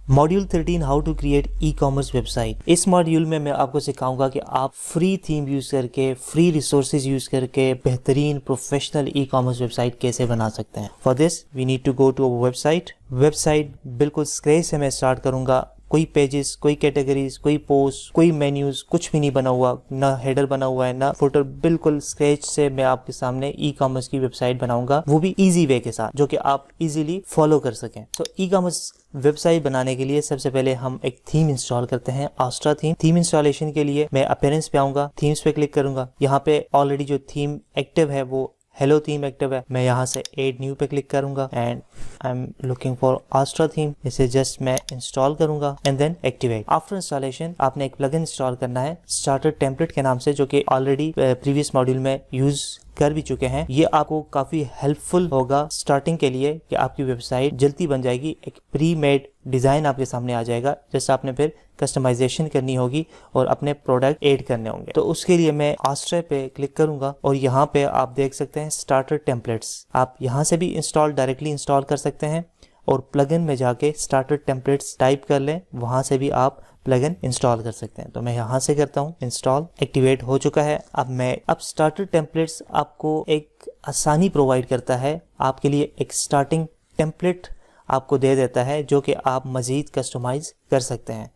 Module 13 how to create e commerce website. इस module में मैं आपको सिखाऊंगा कि आप फ्री थीम यूज करके, फ्री रिसोर्सेज यूज करके बेहतरीन प्रोफेशनल ई कॉमर्स वेबसाइट कैसे बना सकते हैं। For this we need to go to a website बिल्कुल स्क्रैच से मैं स्टार्ट करूंगा। कोई पेजेस, कोई कैटेगरीज, कोई पोस्ट, कोई मेन्यूज, कुछ भी नहीं बना हुआ, ना हेडर बना हुआ है ना फुटर। बिल्कुल स्क्रैच से मैं आपके सामने ई कॉमर्स की वेबसाइट बनाऊंगा, वो भी इजी वे के साथ, जो कि आप इजीली फॉलो कर सकें। तो ई कॉमर्स वेबसाइट बनाने के लिए सबसे पहले हम एक थीम इंस्टॉल करते हैं, आस्ट्रा थीम। थीम इंस्टॉलेशन के लिए मैं अपीयरेंस पे आऊंगा, थीम्स पे क्लिक करूंगा। यहाँ पे ऑलरेडी जो थीम एक्टिव है वो हेलो थीम एक्टिव है। मैं यहाँ से एड न्यू पे क्लिक करूंगा and I am looking for Astra theme. इसे जस्ट मैं इंस्टॉल करूंगा and then activate. After installation आपने एक प्लगइन इंस्टॉल करना है स्टार्टर टेम्पलेट के नाम से, जो कि ऑलरेडी प्रीवियस मॉड्यूल में यूज कर भी चुके हैं। ये आपको काफी हेल्पफुल होगा स्टार्टिंग के लिए कि आपकी वेबसाइट जल्दी बन जाएगी। एक प्री मेड डिजाइन आपके सामने आ जाएगा, जैसे आपने फिर कस्टमाइजेशन करनी होगी और अपने प्रोडक्ट ऐड करने होंगे। तो उसके लिए मैं आस्ट्रा पे क्लिक करूंगा और यहाँ पे आप देख सकते हैं स्टार्टर टेम्पलेट्स। आप यहाँ से भी डायरेक्टली इंस्टॉल कर सकते हैं और प्लगइन में जाके स्टार्टर टेम्पलेट्स टाइप कर लें, वहां से भी आप प्लगइन इंस्टॉल कर सकते हैं। तो मैं यहाँ से करता हूँ इंस्टॉल, एक्टिवेट हो चुका है। अब स्टार्टर टेम्पलेट्स आपको एक आसानी प्रोवाइड करता है, आपके लिए एक स्टार्टिंग टेम्पलेट आपको दे देता है जो कि आप मजीद कस्टमाइज कर सकते हैं।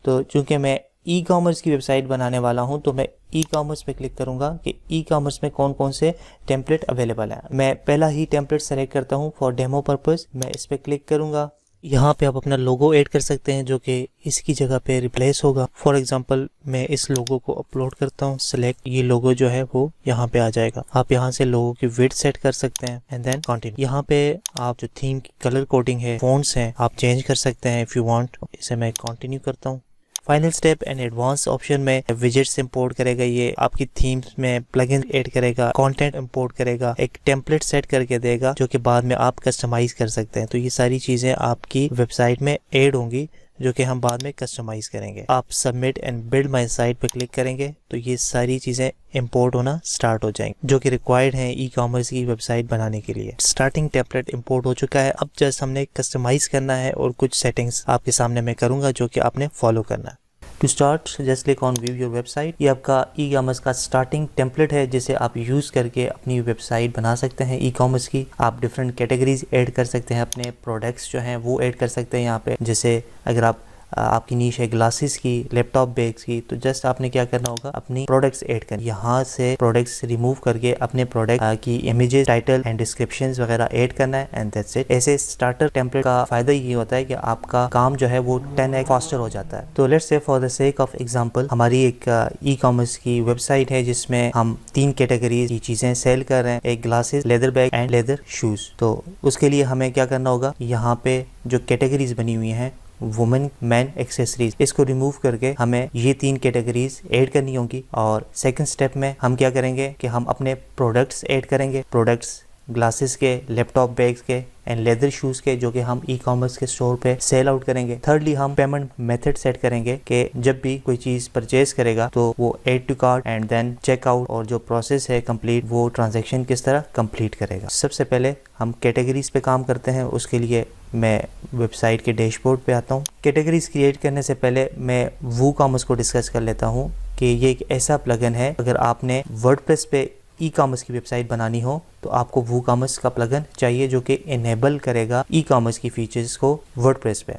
तो चूंकि मैं ई कॉमर्स की वेबसाइट बनाने वाला हूं, तो मैं ई कॉमर्स पे क्लिक करूंगा कि ई कॉमर्स में कौन कौन से टेम्पलेट अवेलेबल हैं। मैं पहला ही टेम्पलेट सेलेक्ट करता हूं फॉर डेमो पर्पस। मैं इस पे क्लिक करूंगा। यहाँ पे आप अपना लोगो ऐड कर सकते हैं, जो कि इसकी जगह पे रिप्लेस होगा। फॉर एग्जांपल मैं इस लोगो को अपलोड करता हूँ, सिलेक्ट। ये लोगो जो है वो यहाँ पे आ जाएगा। आप यहाँ से लोगो की विड्थ सेट कर सकते हैं एंड देन कंटिन्यू। यहाँ पे आप जो थीम की कलर कोडिंग है, फॉन्ट्स हैं, आप चेंज कर सकते हैं इफ यू वांट। इसे मैं कंटिन्यू करता हूँ। Final step and advance option में विजेट्स इंपोर्ट करेगा, ये आपकी थीम्स में प्लगइन ऐड करेगा, कंटेंट इंपोर्ट करेगा, एक टेम्पलेट सेट करके देगा जो कि बाद में आप कस्टमाइज कर सकते हैं। तो ये सारी चीजें आपकी वेबसाइट में ऐड होंगी जो कि हम बाद में कस्टमाइज करेंगे। आप submit and build my site पे क्लिक करेंगे तो ये सारी चीजें इंपोर्ट होना स्टार्ट हो जाएंगी जो कि रिक्वायर्ड हैं ई कॉमर्स की वेबसाइट बनाने के लिए। स्टार्टिंग टेम्पलेट इंपोर्ट हो चुका है। अब जस्ट हमने कस्टमाइज करना है और कुछ सेटिंग्स आपके सामने मैं करूंगा जो कि आपने फॉलो करना है। To start just click on view your website. ये आपका ई कॉमर्स का स्टार्टिंग टेम्पलेट है जिसे आप यूज करके अपनी वेबसाइट बना सकते हैं ई कॉमर्स की। आप डिफरेंट कैटेगरीज ऐड कर सकते हैं, अपने प्रोडक्ट्स जो हैं वो ऐड कर सकते हैं यहाँ पे। जैसे अगर आपकी नीश है ग्लासेस की, लैपटॉप बैग्स की, तो जस्ट आपने क्या करना होगा, अपनी प्रोडक्ट्स ऐड करनी। यहाँ से प्रोडक्ट्स रिमूव करके अपने प्रोडक्ट की इमेजेस, टाइटल एंड डिस्क्रिप्शंस वगैरह ऐड करना है एंड दैट्स इट। ऐसे स्टार्टर टेम्पलेट का फायदा ये होता है कि आपका काम जो है वो 10x फास्टर हो जाता है। तो let's say for the sake of example हमारी एक ई कॉमर्स की वेबसाइट है जिसमें हम 3 कैटेगरीज की चीजें सेल कर रहे हैं, एक glasses, leather bag and leather shoes. तो उसके लिए हमें क्या करना होगा, यहाँ पे जो कैटेगरीज बनी हुई हैं वुमेन, मैन, एक्सेसरीज, इसको रिमूव करके हमें ये 3 कैटेगरीज ऐड करनी होंगी। और सेकंड स्टेप में हम क्या करेंगे कि हम अपने प्रोडक्ट्स ऐड करेंगे, प्रोडक्ट्स ग्लासेस के, लैपटॉप बैग्स के एंड लेदर शूज के, जो कि हम ई कॉमर्स के स्टोर पे सेल आउट करेंगे। थर्डली हम पेमेंट मेथड सेट करेंगे कि जब भी कोई चीज परचेज करेगा तो वो add to cart and then check out, और जो प्रोसेस है कंप्लीट, वो ट्रांजैक्शन किस तरह कंप्लीट करेगा। सबसे पहले हम कैटेगरीज पे काम करते हैं। उसके लिए मैं वेबसाइट के डैशबोर्ड पे आता हूँ। कैटेगरीज क्रिएट करने से पहले मैं वू कॉमर्स को डिस्कस कर लेता हूँ कि ये एक ऐसा प्लगइन है, अगर आपने वर्डप्रेस पे ई कॉमर्स की वेबसाइट बनानी हो तो आपको वू कॉमर्स का प्लगइन चाहिए जो कि इनेबल करेगा ई कॉमर्स की फीचर्स को वर्डप्रेस पे,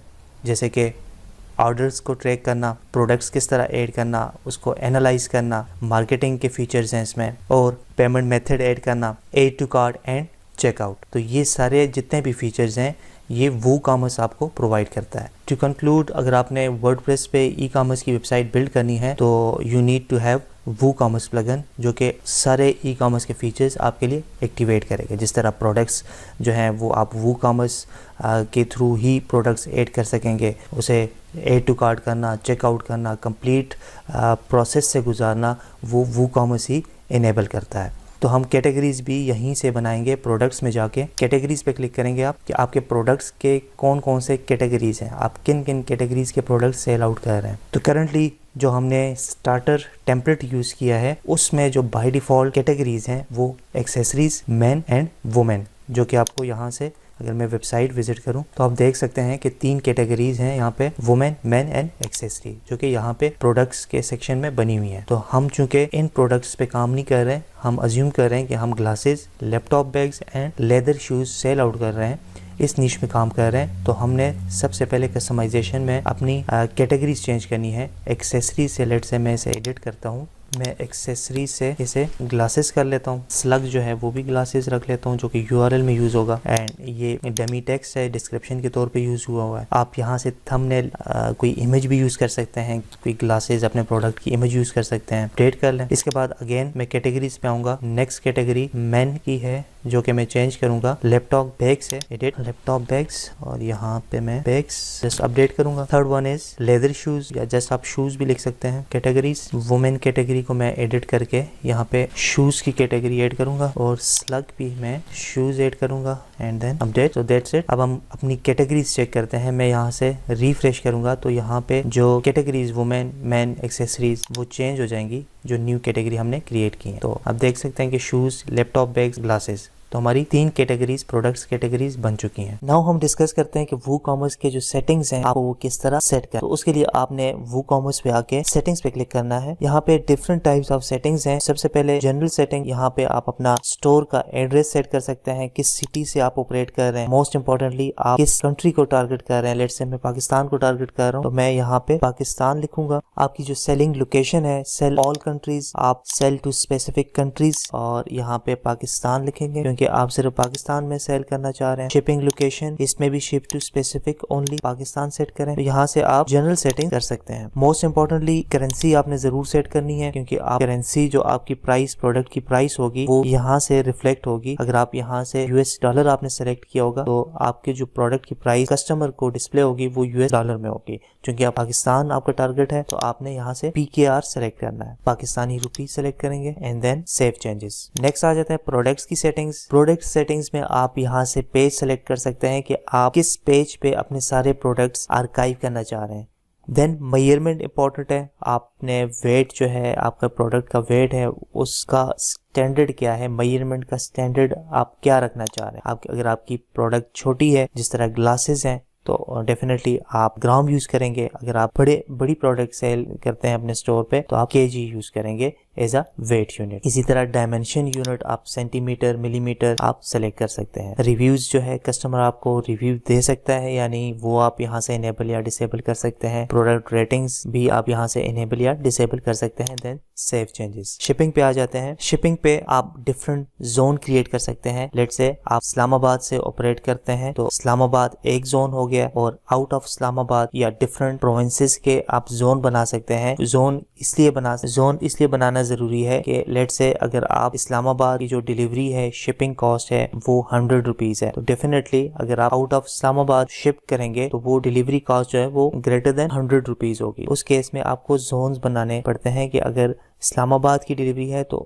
जैसे कि ऑर्डर्स को ट्रैक करना, प्रोडक्ट्स किस तरह ऐड करना, उसको एनालाइज करना, मार्केटिंग के फीचर्स हैं इसमें, और पेमेंट मेथड ऐड करना, add to cart and checkout. तो ये सारे जितने भी फीचर्स हैं ये वू कॉमर्स आपको प्रोवाइड करता है। टू कंक्लूड, अगर आपने वर्डप्रेस पे ई कॉमर्स की वेबसाइट बिल्ड करनी है तो you need to have WooCommerce plugin जो कि सारे ई कॉमर्स के फीचर्स आपके लिए एक्टिवेट करेगा। जिस तरह प्रोडक्ट्स जो हैं वो आप वू कॉमर्स के थ्रू ही प्रोडक्ट्स ऐड कर सकेंगे, उसे एड टू कार्ट करना, चेकआउट करना, कंप्लीट प्रोसेस से गुजारना, वो वू कॉमर्स ही इनेबल करता है। तो हम कैटेगरीज भी यहीं से बनाएंगे। प्रोडक्ट्स में जाके कैटेगरीज पे क्लिक करेंगे आप कि आपके प्रोडक्ट्स के कौन कौन से कैटेगरीज हैं, आप किन किन कैटेगरीज के प्रोडक्ट्स सेल आउट कर रहे हैं। तो करंटली जो हमने स्टार्टर टेम्पलेट यूज़ किया है उसमें जो बाय डिफ़ॉल्ट कैटेगरीज हैं वो एक्सेसरीज, मेन एंड वुमेन, जो कि आपको यहाँ से अगर मैं वेबसाइट विजिट करूं तो आप देख सकते हैं कि 3 कैटेगरीज हैं यहाँ पे, वुमेन, मेन एंड एक्सेसरी, जो कि यहाँ पे प्रोडक्ट्स के सेक्शन में बनी हुई है। तो हम चूंकि इन प्रोडक्ट्स पे काम नहीं कर रहे हैं, हम अज्यूम कर रहे हैं कि हम glasses, laptop bags and leather shoes sell out कर रहे हैं, इस नीश में काम कर रहे हैं। तो हमने सबसे पहले कस्टमाइजेशन में अपनी कैटेगरीज चेंज करनी है। एक्सेसरी से लेट से मैं इसे एडिट करता हूँ, मैं एक्सेसरी से इसे ग्लासेस कर लेता हूँ। स्लग जो है वो भी ग्लासेस रख लेता हूँ, जो कि यूआरएल में यूज होगा, एंड ये डमी टेक्स्ट है, डिस्क्रिप्शन के तौर पे यूज हुआ है। आप यहाँ से थंबनेल कोई इमेज भी यूज कर सकते हैं, कोई ग्लासेस अपने प्रोडक्ट की इमेज यूज कर सकते हैं, अपडेट कर लें। इसके बाद अगेन मैं कैटेगरीज पे आऊंगा। नेक्स्ट कैटेगरी मेन की है, जो कि मैं चेंज करूंगा लैपटॉप बैग्स है, एडिट लैपटॉप बैग्स, और यहाँ पे मैं बैग्स जस्ट अपडेट करूंगा। Third one is leather shoes, या जस्ट आप शूज भी लिख सकते हैं। कैटेगरीज वुमेन कैटेगरी को मैं एडिट करके यहाँ पे शूज की कैटेगरी ऐड करूंगा, और स्लग भी मैं शूज ऐड करूंगा, and then update. So that's it. अब हम अपनी कैटेगरीज चेक करते हैं। मैं यहाँ से रिफ्रेश करूंगा तो यहाँ पे जो कैटेगरीज वुमेन, मैन, एक्सेसरीज वो चेंज हो जाएंगी, जो न्यू कैटेगरी हमने क्रिएट की है। तो आप देख सकते हैं कि शूज, लैपटॉप बैग्स, ग्लासेस, तो हमारी 3 कैटेगरीज, प्रोडक्ट्स कैटेगरीज बन चुकी हैं। नाउ हम डिस्कस करते हैं कि वूकॉमर्स के जो सेटिंग्स हैं आपको वो किस तरह सेट करें। तो उसके लिए आपने वूकॉमर्स पे आके सेटिंग्स पे क्लिक करना है। यहाँ पे डिफरेंट टाइप्स ऑफ सेटिंग्स हैं। सबसे पहले जनरल सेटिंग, यहाँ पे आप अपना स्टोर का एड्रेस सेट कर सकते हैं, किस सिटी से आप ऑपरेट कर रहे हैं, मोस्ट इंपॉर्टेंटली आप किस कंट्री को टारगेट कर रहे हैं। लेट्स से मैं पाकिस्तान को टारगेट कर रहा हूँ, तो मैं यहाँ पे पाकिस्तान लिखूंगा। आपकी जो सेलिंग लोकेशन है, सेल ऑल कंट्रीज, आप सेल टू स्पेसिफिक कंट्रीज, और यहाँ पे पाकिस्तान लिखेंगे क्योंकि आप सिर्फ पाकिस्तान में सेल करना चाह रहे हैं। शिपिंग लोकेशन, इसमें भी ship to specific only Pakistan set करें। तो यहाँ से आप जनरल सेटिंग कर सकते हैं। मोस्ट इंपॉर्टेंटली करेंसी आपने जरूर सेट करनी है, क्योंकि आप करेंसी जो आपकी प्राइस, प्रोडक्ट की प्राइस होगी वो यहाँ से रिफ्लेक्ट होगी। अगर आप यहाँ से यूएस डॉलर आपने सेलेक्ट किया होगा तो आपके जो प्रोडक्ट की प्राइस कस्टमर को डिस्प्ले होगी वो यूएस डॉलर में होगी। क्योंकि आप पाकिस्तान आपका टारगेट है, तो आपने यहाँ से PKR सेलेक्ट करना है, पाकिस्तानी रुपी सेलेक्ट करेंगे, and then save changes. Next आ जाता है प्रोडक्ट्स की सेटिंग्स। प्रोडक्ट सेटिंग्स में आप यहाँ से पेज सेलेक्ट कर सकते हैं कि आप किस पेज पे अपने सारे प्रोडक्ट्स आर्काइव करना चाह रहे हैं। देन मेजरमेंट इंपॉर्टेंट है। आपने वेट जो है, आपका प्रोडक्ट का वेट है, उसका स्टैंडर्ड क्या है, मेजरमेंट का स्टैंडर्ड आप क्या रखना चाह रहे हैं। अगर आपकी प्रोडक्ट छोटी है, जिस तरह ग्लासेस हैं, तो डेफिनेटली आप ग्राम यूज करेंगे। अगर आप बड़ी प्रोडक्ट सेल करते हैं अपने स्टोर पे, तो आप केजी यूज करेंगे एज अ वेट यूनिट। इसी तरह डायमेंशन यूनिट आप सेंटीमीटर, मिलीमीटर आप सेलेक्ट कर सकते हैं। रिव्यूज जो है, कस्टमर आपको रिव्यू दे सकता है या नहीं, वो आप यहाँ से इनेबल या डिसेबल कर सकते हैं। प्रोडक्ट रेटिंग्स भी आप यहाँ से इनेबल या डिसेबल कर सकते हैं। Then save changes. शिपिंग पे आ जाते हैं। शिपिंग पे आप डिफरेंट जोन क्रिएट कर सकते हैं। लेट्स से आप इस्लामाबाद से ऑपरेट करते हैं, तो इस्लामाबाद एक जोन हो गया, और आउट ऑफ इस्लामाबाद या डिफरेंट प्रोविंसेस के आप जोन बना सकते हैं। जोन इसलिए बनाना जरूरी है कि लेट्स से अगर आप इस्लामाबाद की जो डिलीवरी है, शिपिंग कॉस्ट है, वो 100 रुपीज है, तो डेफिनेटली अगर आप आउट ऑफ इस्लामाबाद शिप करेंगे तो वो डिलीवरी कॉस्ट जो है वो ग्रेटर देन 100 रुपीज होगी। उस केस में आपको जोन्स बनाने पड़ते हैं कि अगर इस्लामाबाद की डिलीवरी है तो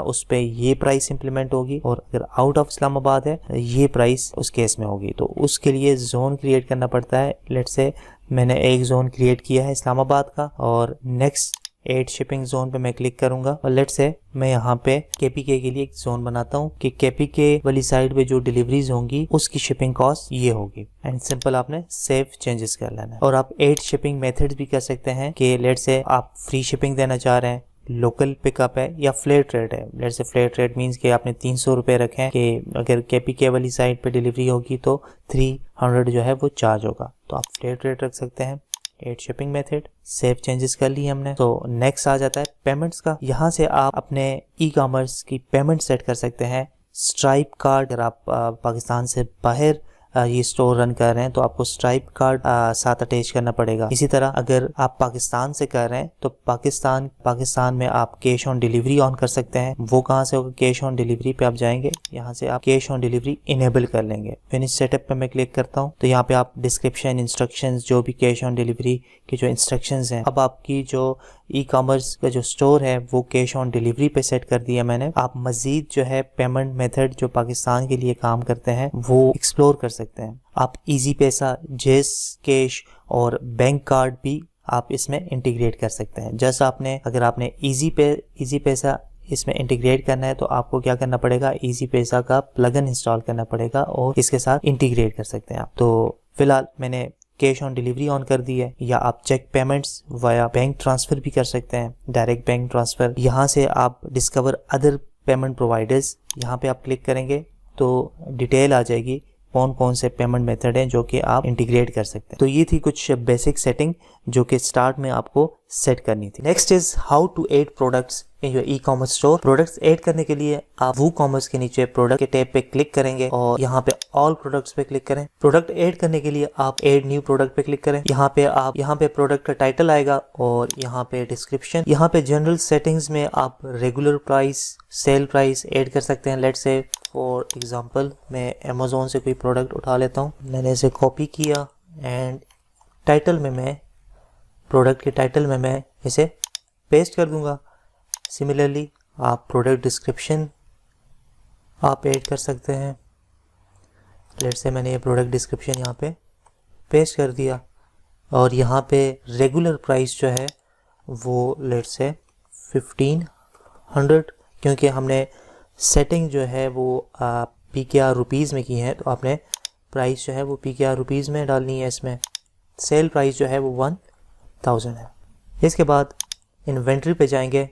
उस पे ये प्राइस इंप्लीमेंट होगी, और अगर आउट ऑफ इस्लामाबाद है ये प्राइस उस केस में होगी। तो उसके लिए जोन क्रिएट करना पड़ता है। लेट्स से मैंने एक जोन क्रिएट किया है इस्लामाबाद का, और नेक्स्ट 8 शिपिंग जोन पे मैं क्लिक करूंगा, और लेट्स से मैं यहाँ पे KPK के लिए एक जोन बनाता हूँ कि KPK वाली साइड पे जो डिलीवरीज होंगी उसकी शिपिंग कॉस्ट ये होगी, एंड सिंपल आपने सेव चेंजेस कर लेना है। और आप 8 शिपिंग मेथड्स भी कर सकते हैं कि लेट्स से आप फ्री शिपिंग देना चाह रहे हैं, लोकल पिकअप है, या फ्लैट रेट है। Let's say flat rate means कि आपने 300 रुपए रखे हैं कि अगर KPK वाली साइड पे डिलीवरी होगी तो 300 जो है वो चार्ज होगा, तो आप फ्लैट रेट रख सकते हैं। 8 शिपिंग मेथड, सेव चेंजेस कर लिए हमने। तो नेक्स्ट आ जाता है पेमेंट्स का। यहाँ से आप अपने ई-कॉमर्स की पेमेंट सेट कर सकते हैं। स्ट्राइप कार्ड, अगर आप पाकिस्तान से बाहर ये स्टोर रन कर रहे हैं तो आपको स्ट्राइप कार्ड साथ अटैच करना पड़ेगा। इसी तरह अगर आप पाकिस्तान से कर रहे हैं तो पाकिस्तान में आप कैश ऑन डिलीवरी ऑन कर सकते हैं। वो कहाँ से होगा? कैश ऑन डिलीवरी पे आप जाएंगे, यहाँ से आप कैश ऑन डिलीवरी इनेबल कर लेंगे। फिनिश सेटअप पे मैं क्लिक करता हूँ तो यहाँ पे आप डिस्क्रिप्शन, इंस्ट्रक्शंस, जो भी कैश ऑन डिलीवरी के जो इंस्ट्रक्शंस हैं, अब आपकी जो ई-कॉमर्स का जो स्टोर है वो कैश ऑन डिलीवरी पे सेट कर दिया मैंने। आप मजीद जो है पेमेंट मेथड जो पाकिस्तान के लिए काम करते हैं वो एक्सप्लोर कर सकते हैं। आप इजी पैसा, जेस कैश और बैंक कार्ड भी आप इसमें इंटीग्रेट कर सकते हैं। जैसा अगर आपने इजी पैसा इसमें इंटीग्रेट करना है तो आपको क्या करना पड़ेगा, इजी पैसा का प्लगइन इंस्टॉल करना पड़ेगा और इसके साथ इंटीग्रेट कर सकते हैं आप। तो फिलहाल मैंने कैश ऑन डिलीवरी ऑन कर दी है, या आप check payments via bank transfer भी कर सकते हैं, डायरेक्ट बैंक ट्रांसफर। यहाँ से आप डिस्कवर अदर पेमेंट प्रोवाइडर्स, यहाँ पे आप क्लिक करेंगे तो डिटेल आ जाएगी कौन कौन से पेमेंट मेथड हैं जो कि आप इंटीग्रेट कर सकते हैं। तो ये थी कुछ बेसिक सेटिंग जो कि स्टार्ट में आपको सेट करनी थी। Next is how to add products in your e commerce store. Products add करने के लिए आप वो कॉमर्स के नीचे प्रोडक्ट के टैब पे क्लिक करेंगे और यहाँ पे ऑल प्रोडक्ट्स पे क्लिक करें। प्रोडक्ट ऐड करने के लिए आप ऐड न्यू प्रोडक्ट पे क्लिक करें। यहाँ पे प्रोडक्ट का टाइटल आएगा और यहाँ पे डिस्क्रिप्शन। यहाँ पे जनरल सेटिंग्स में आप regular price, sale price add कर सकते हैं। लेट्स से फॉर एग्जांपल मैं अमेज़ॉन से कोई प्रोडक्ट उठा लेता हूँ, मैंने इसे कॉपी किया एंड टाइटल में मैं प्रोडक्ट के टाइटल में मैं इसे पेस्ट कर दूंगा। सिमिलरली आप प्रोडक्ट डिस्क्रिप्शन आप ऐड कर सकते हैं। लेट्स से मैंने ये प्रोडक्ट डिस्क्रिप्शन यहाँ पे पेस्ट कर दिया और यहाँ पे रेगुलर प्राइस जो है वो लेट्स से 1500, क्योंकि हमने सेटिंग जो है वो PKR रुपीज़ में की है तो आपने प्राइस जो है वो PKR रुपीज़ में डालनी है। इसमें सेल प्राइस जो है वो 1000 है। इसके बाद इन्वेंट्री पे जाएंगे।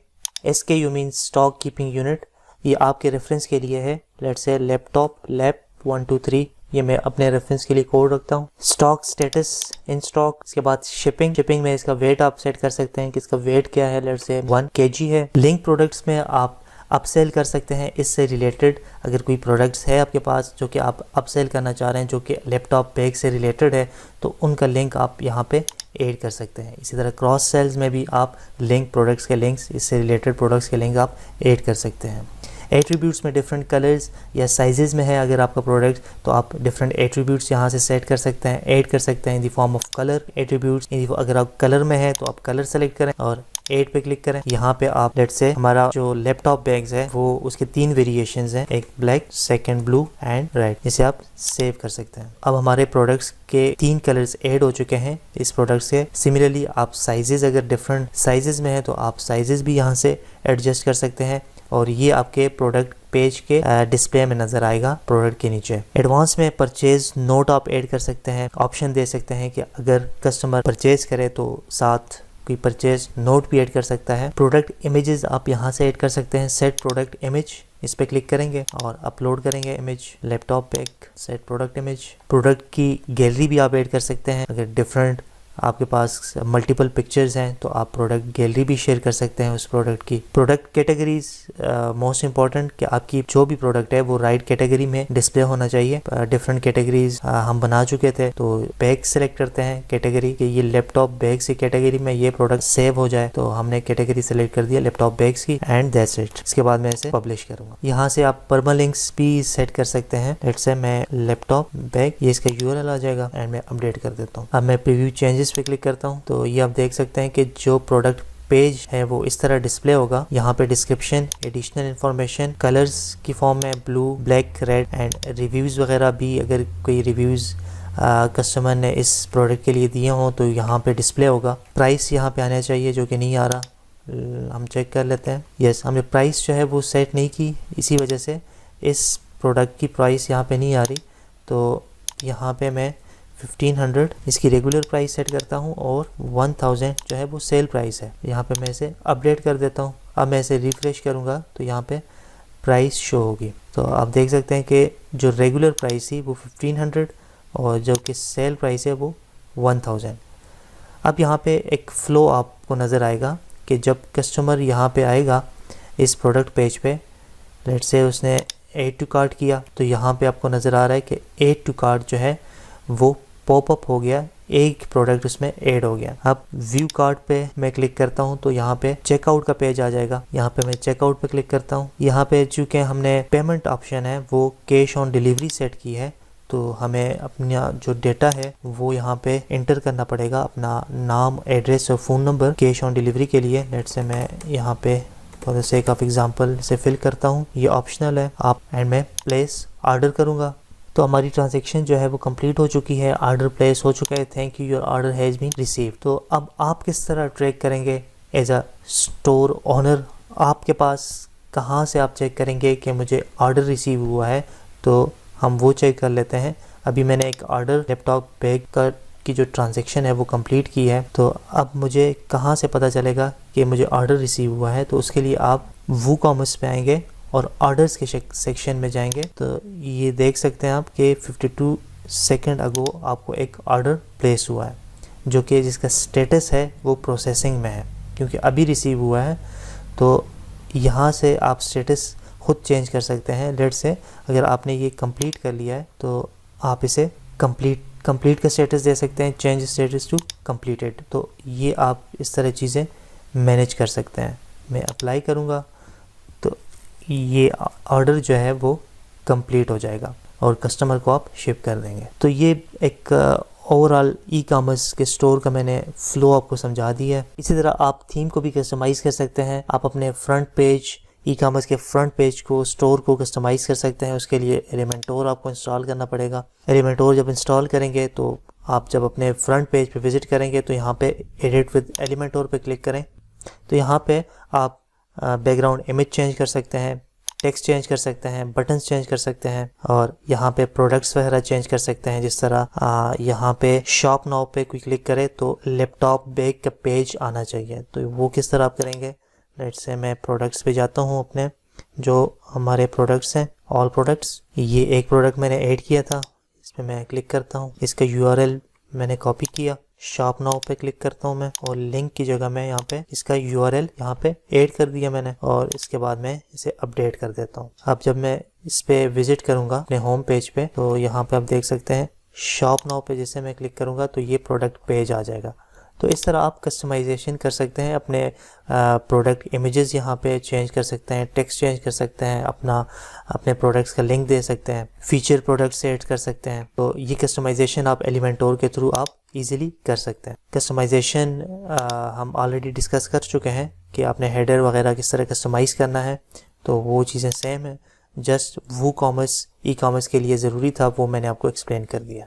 SKU means stock keeping unit, ये आपके रेफरेंस के लिए है। लेट्स से लैपटॉप लैप 123, ये मैं अपने रेफरेंस के लिए कोड रखता हूँ। Stock status in stock. इसके बाद शिपिंग में इसका वेट आप सेट कर सकते हैं कि इसका वेट क्या है। लेट्स से 1 kg है। लिंक प्रोडक्ट्स में आप अपसेल कर सकते हैं इससे रिलेटेड। अगर कोई प्रोडक्ट्स है आपके पास जो कि आप अपसेल करना चाह रहे हैं जो कि लैपटॉप बैग से रिलेटेड है तो उनका लिंक आप यहाँ पे ऐड कर सकते हैं। इसी तरह क्रॉस सेल्स में भी आप लिंक प्रोडक्ट्स के लिंक्स, इससे रिलेटेड प्रोडक्ट्स के लिंक आप ऐड कर सकते हैं। एट्रीब्यूट्स में डिफरेंट कलर्स या साइजेस में है अगर आपका प्रोडक्ट तो आप डिफरेंट एट्रीब्यूट्स यहाँ से सेट कर सकते हैं, ऐड कर सकते हैं in the form of colour attributes. अगर आप कलर में है तो आप कलर सेलेक्ट करें और ऐड पे क्लिक करें। यहाँ पे आप लेट्स से हमारा जो लैपटॉप बैग्स है वो उसके 3 वेरिएशंस हैं, एक black, second blue and red. इसे आप सेव कर सकते हैं। अब हमारे प्रोडक्ट्स के 3 कलर्स ऐड हो चुके हैं इस प्रोडक्ट्स के। सिमिलरली आप साइजेस अगर डिफरेंट साइजेस में है तो आप साइजेस भी यहाँ से एडजस्ट कर सकते हैं और ये आपके प्रोडक्ट पेज के डिस्प्ले में नजर आएगा प्रोडक्ट के नीचे। एडवांस में परचेज नोट आप ऐड कर सकते हैं। ऑप्शन दे सकते हैं कि अगर कस्टमर परचेज करे तो साथ कोई परचेज नोट भी ऐड कर सकता है। प्रोडक्ट इमेजेस आप यहाँ से ऐड कर सकते हैं। सेट प्रोडक्ट इमेज, इस पे क्लिक करेंगे और अपलोड करेंगे image. Laptop bag, set product image. Product की गैलरी भी आप ऐड कर सकते हैं। अगर डिफरेंट आपके पास मल्टीपल पिक्चर्स हैं तो आप प्रोडक्ट गैलरी भी शेयर कर सकते हैं उस प्रोडक्ट की। प्रोडक्ट कैटेगरीज मोस्ट इंपॉर्टेंट कि आपकी जो भी प्रोडक्ट है वो राइट कैटेगरी में डिस्प्ले होना चाहिए। डिफरेंट कैटेगरीज हम बना चुके थे तो बैग सेलेक्ट करते हैं कैटेगरी कि ये लैपटॉप बैग्स की कैटेगरी में ये प्रोडक्ट सेव हो जाए तो हमने कैटेगरी सेलेक्ट कर दिया लैपटॉप बैग्स की एंड दैट्स इट। इसके बाद मैं इसे पब्लिश करूंगा। यहाँ से आप परमालिंक्स भी सेट कर सकते हैं। लेट्स से मैं लैपटॉप बैग, ये इसका URL आ जाएगा एंड मैं अपडेट कर देता हूँ। अब मैं प्रीव्यू चेंजेस पे क्लिक करता हूं तो ये आप देख सकते हैं कि जो प्रोडक्ट पेज है वो इस तरह डिस्प्ले होगा। यहाँ पे डिस्क्रिप्शन, एडिशनल इंफॉर्मेशन, कलर्स की फॉर्म में blue, black, red and reviews वगैरह भी अगर कोई रिव्यूज कस्टमर ने इस प्रोडक्ट के लिए दिए हों तो यहाँ पे डिस्प्ले होगा। प्राइस यहाँ पे आना चाहिए जो कि नहीं आ रहा, हम चेक कर लेते हैं। यस, हमने प्राइस जो है वो सेट नहीं की, इसी वजह से इस प्रोडक्ट की प्राइस यहाँ पे नहीं आ रही। तो यहाँ पे मैं 1500 इसकी रेगुलर प्राइस सेट करता हूँ और 1000 जो है वो सेल प्राइस है। यहाँ पे मैं इसे अपडेट कर देता हूँ। अब मैं इसे रिफ्रेश करूँगा तो यहाँ पे प्राइस शो होगी। तो आप देख सकते हैं कि जो रेगुलर प्राइस थी वो 1500 और जो कि सेल प्राइस है वो 1000। अब यहाँ पे एक फ़्लो आपको नज़र आएगा कि जब कस्टमर यहाँ पे आएगा इस प्रोडक्ट पेज पे, लेट्स से उसने ऐड टू कार्ट किया तो यहाँ पे आपको नज़र आ रहा है कि ऐड टू कार्ट जो है वो पॉपअप हो गया, एक प्रोडक्ट उसमें ऐड हो गया। अब व्यू कार्ट पे मैं क्लिक करता हूँ तो यहाँ पे चेकआउट का पेज आ जाएगा। यहाँ पे मैं चेकआउट पे क्लिक करता हूँ। यहाँ पे चूँकि हमने पेमेंट ऑप्शन है वो कैश ऑन डिलीवरी सेट की है तो हमें अपना जो डेटा है वो यहाँ पे एंटर करना पड़ेगा, अपना नाम, एड्रेस और phone number cash on delivery के लिए। लेट्स से मैं यहाँ पे for the sake of example से फिल करता हूँ, ये ऑप्शनल है आप, एंड मैं प्लेस ऑर्डर करूँगा। तो हमारी ट्रांजैक्शन जो है वो कंप्लीट हो चुकी है, ऑर्डर प्लेस हो चुका है। Thank you, your order has been received. तो अब आप किस तरह ट्रैक करेंगे एज अ स्टोर ओनर? आपके पास कहाँ से आप चेक करेंगे कि मुझे ऑर्डर रिसीव हुआ है, तो हम वो चेक कर लेते हैं। अभी मैंने एक ऑर्डर लैपटॉप बैग का की जो ट्रांजैक्शन है वो कंप्लीट की है, तो अब मुझे कहाँ से पता चलेगा कि मुझे ऑर्डर रिसीव हुआ है। तो उसके लिए आप वूकॉमर्स पे आएंगे और ऑर्डर्स के सेक्शन में जाएंगे, तो ये देख सकते हैं आप कि 52 सेकंड अगो आपको एक ऑर्डर प्लेस हुआ है, जो कि जिसका स्टेटस है वो प्रोसेसिंग में है, क्योंकि अभी रिसीव हुआ है। तो यहाँ से आप स्टेटस खुद चेंज कर सकते हैं। लेट से अगर आपने ये कंप्लीट कर लिया है तो आप इसे कंप्लीट का स्टेटस दे सकते हैं, चेंज स्टेटस टू कंप्लीटेड। तो ये आप इस तरह चीज़ें मैनेज कर सकते हैं। मैं अप्लाई करूँगा तो ये ऑर्डर जो है वो कंप्लीट हो जाएगा और कस्टमर को आप शिप कर देंगे। तो ये एक ओवरऑल ई कॉमर्स के स्टोर का मैंने फ्लो आपको समझा दिया है। इसी तरह आप थीम को भी कस्टमाइज़ कर सकते हैं। आप अपने फ्रंट पेज, ई कॉमर्स के फ्रंट पेज को, स्टोर को कस्टमाइज़ कर सकते हैं। उसके लिए एलिमेंटोर आपको इंस्टॉल करना पड़ेगा। एलिमेंटोर जब इंस्टॉल करेंगे तो आप जब अपने फ्रंट पेज पे विज़िट करेंगे तो यहाँ पे एडिट विद एलिमेंटोर पे क्लिक करें, तो यहाँ पे आप बैकग्राउंड इमेज चेंज कर सकते हैं, टेक्स्ट चेंज कर सकते हैं, बटन्स चेंज कर सकते हैं और यहाँ पे प्रोडक्ट्स वगैरह चेंज कर सकते हैं। जिस तरह यहाँ पे शॉप नाउ पे कोई क्लिक करे तो लैपटॉप बैग का पेज आना चाहिए, तो वो किस तरह आप करेंगे। लेट्स से मैं प्रोडक्ट्स पे जाता हूँ, अपने जो हमारे प्रोडक्ट्स हैं, ऑल प्रोडक्ट्स। ये एक प्रोडक्ट मैंने ऐड किया था, इस पर मैं क्लिक करता हूँ, इसका यूआरएल मैंने कॉपी किया, शॉप नाउ पे क्लिक करता हूँ मैं और लिंक की जगह मैं यहाँ पे इसका यूआरएल यहाँ पे ऐड कर दिया मैंने और इसके बाद मैं इसे अपडेट कर देता हूँ। अब जब मैं इस पे विजिट करूँगा अपने होम पेज पे, तो यहाँ पे आप देख सकते हैं शॉप नाउ पे जैसे मैं क्लिक करूँगा तो ये प्रोडक्ट पेज आ जाएगा। तो इस तरह आप कस्टमाइजेशन कर सकते हैं, अपने प्रोडक्ट इमेजेस यहाँ पे चेंज कर सकते हैं, टेक्स्ट चेंज कर सकते हैं, अपने प्रोडक्ट्स का लिंक दे सकते हैं, फीचर प्रोडक्ट्स ऐड कर सकते हैं। तो ये कस्टमाइजेशन आप एलिमेंटोर के थ्रू आप इजीली कर सकते हैं। कस्टमाइजेशन हम ऑलरेडी डिस्कस कर चुके हैं कि आपने हेडर वगैरह किस तरह कस्टमाइज करना है, तो वो चीज़ें सेम है। जस्ट वूकॉमर्स ई कॉमर्स के लिए ज़रूरी था, वो मैंने आपको एक्सप्लेन कर दिया।